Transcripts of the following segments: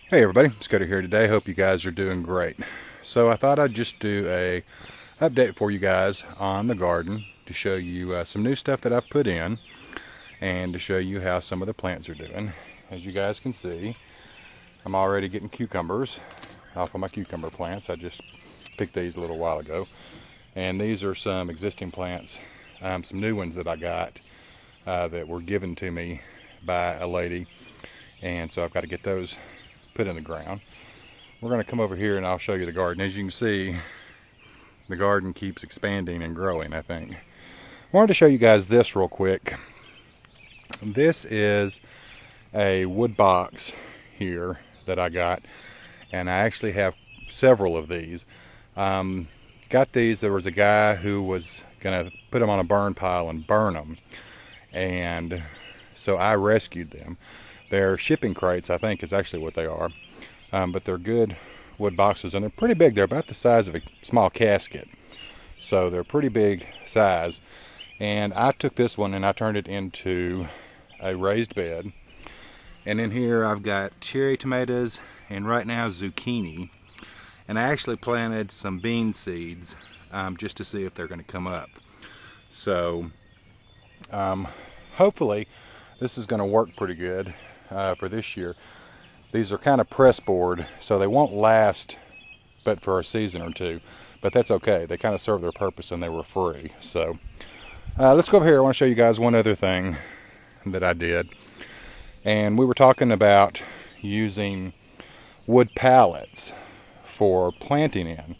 Hey everybody, Scudder here today. Hope you guys are doing great. So I thought I'd just do a update for you guys on the garden to show you some new stuff that I've put in and to show you how some of the plants are doing. As you guys can see, I'm already getting cucumbers off of my cucumber plants. I just picked these a little while ago. And these are some existing plants, some new ones that I got that were given to me by a lady. And so I've got to get those put in the ground. We're going to come over here and I'll show you the garden. As you can see, the garden keeps expanding and growing, I think. I wanted to show you guys this real quick. This is a wood box here that I got, and I actually have several of these. Got these, there was a guy who was going to put them on a burn pile and burn them, and so I rescued them. They're shipping crates, I think is actually what they are. But they're good wood boxes, and they're pretty big. They're about the size of a small casket. So they're pretty big size. And I took this one and I turned it into a raised bed. And in here I've got cherry tomatoes and right now zucchini. And I actually planted some bean seeds just to see if they're going to come up. So hopefully this is going to work pretty good for this year. These are kind of press board, so they won't last but for a season or two, but that's okay. They kind of serve their purpose and they were free. So let's go over here. I want to show you guys one other thing that I did. And we were talking about using wood pallets for planting in.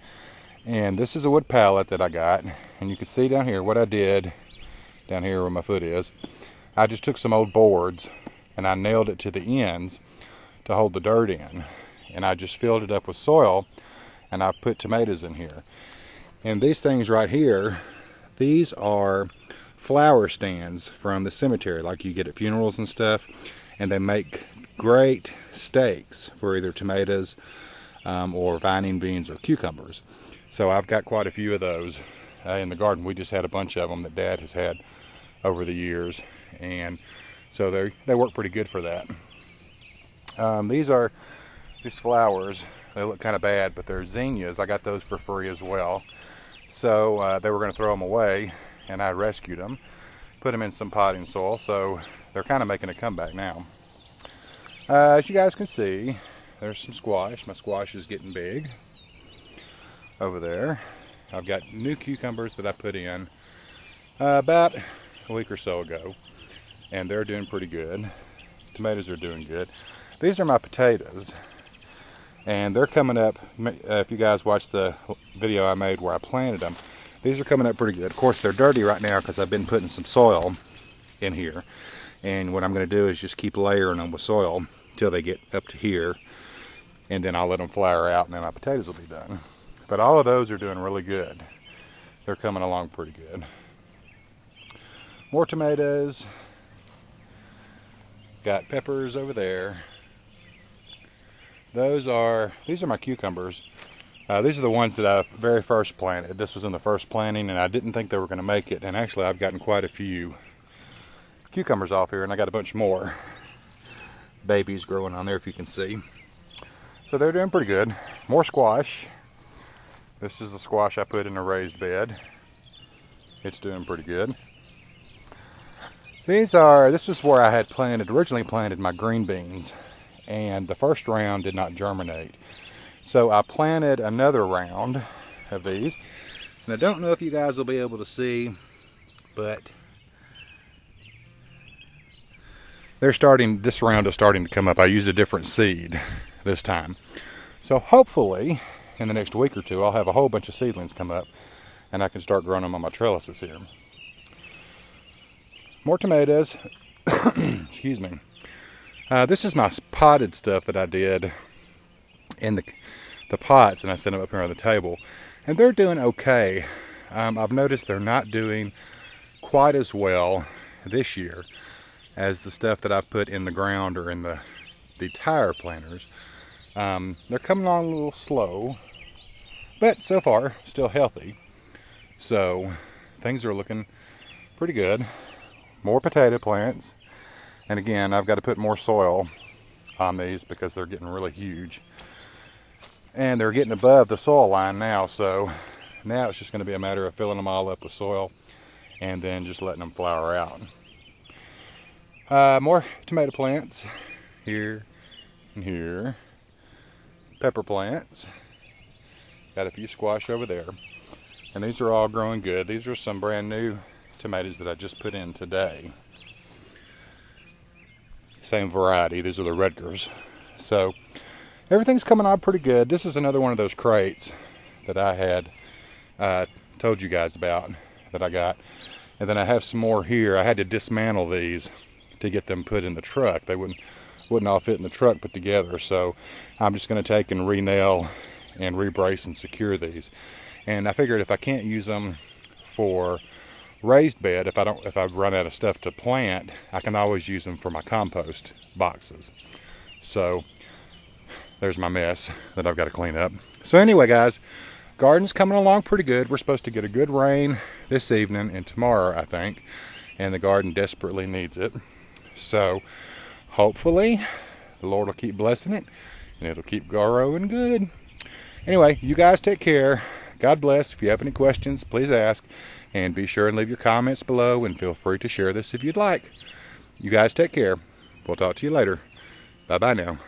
And this is a wood pallet that I got, and you can see down here what I did down here where my foot is. I just took some old boards and I nailed it to the ends to hold the dirt in, and I just filled it up with soil, and I put tomatoes in here. And these things right here, these are flower stands from the cemetery like you get at funerals and stuff, and they make great stakes for either tomatoes or vining beans or cucumbers. So I've got quite a few of those in the garden. We just had a bunch of them that Dad has had over the years, and so they work pretty good for that. These flowers, they look kind of bad, but they're zinnias. I got those for free as well. So they were going to throw them away, and I rescued them, put them in some potting soil, so they're kind of making a comeback now. As you guys can see, there's some squash. My squash is getting big over there. I've got new cucumbers that I put in about a week or so ago, and they're doing pretty good. Tomatoes are doing good. These are my potatoes, and they're coming up. If you guys watched the video I made where I planted them, these are coming up pretty good. Of course, they're dirty right now because I've been putting some soil in here, and what I'm going to do is just keep layering them with soil until they get up to here, and then I'll let them flower out, and then my potatoes will be done. But all of those are doing really good. They're coming along pretty good. More tomatoes. Got peppers over there. These are my cucumbers. These are the ones that I very first planted. This was in the first planting, and I didn't think they were going to make it. And actually, I've gotten quite a few cucumbers off here, and I got a bunch more babies growing on there, if you can see. So they're doing pretty good. More squash. This is the squash I put in a raised bed. It's doing pretty good. This is where I had originally planted my green beans, and the first round did not germinate. So I planted another round of these, and I don't know if you guys will be able to see, but this round is starting to come up. I used a different seed this time. So hopefully in the next week or two I'll have a whole bunch of seedlings come up, and I can start growing them on my trellises here. More tomatoes. Excuse me. This is my potted stuff that I did in the pots, and I set them up here on the table, and they're doing okay. I've noticed they're not doing quite as well this year as the stuff that I've put in the ground or in the tire planters. They're coming along a little slow, but so far still healthy. So things are looking pretty good. More potato plants, and again I've got to put more soil on these because they're getting really huge. And they're getting above the soil line now, so now it's just going to be a matter of filling them all up with soil and then just letting them flower out. More tomato plants here and here. Pepper plants. Got a few squash over there. And these are all growing good. These are some brand new tomatoes that I just put in today. Same variety. These are the Rutgers. So everything's coming on pretty good. This is another one of those crates that I had told you guys about that I got. And then I have some more here. I had to dismantle these to get them put in the truck. They wouldn't all fit in the truck put together. So I'm just going to take and re-nail and re-brace and secure these. And I figured if I can't use them for raised bed, if I run out of stuff to plant, I can always use them for my compost boxes. So there's my mess that I've got to clean up. So anyway, guys, garden's coming along pretty good. We're supposed to get a good rain this evening and tomorrow, I think, and the garden desperately needs it. So hopefully the Lord will keep blessing it and it'll keep growing good. Anyway, you guys take care. God bless. If you have any questions, please ask, and be sure and leave your comments below, and feel free to share this if you'd like. You guys take care. We'll talk to you later. Bye-bye now.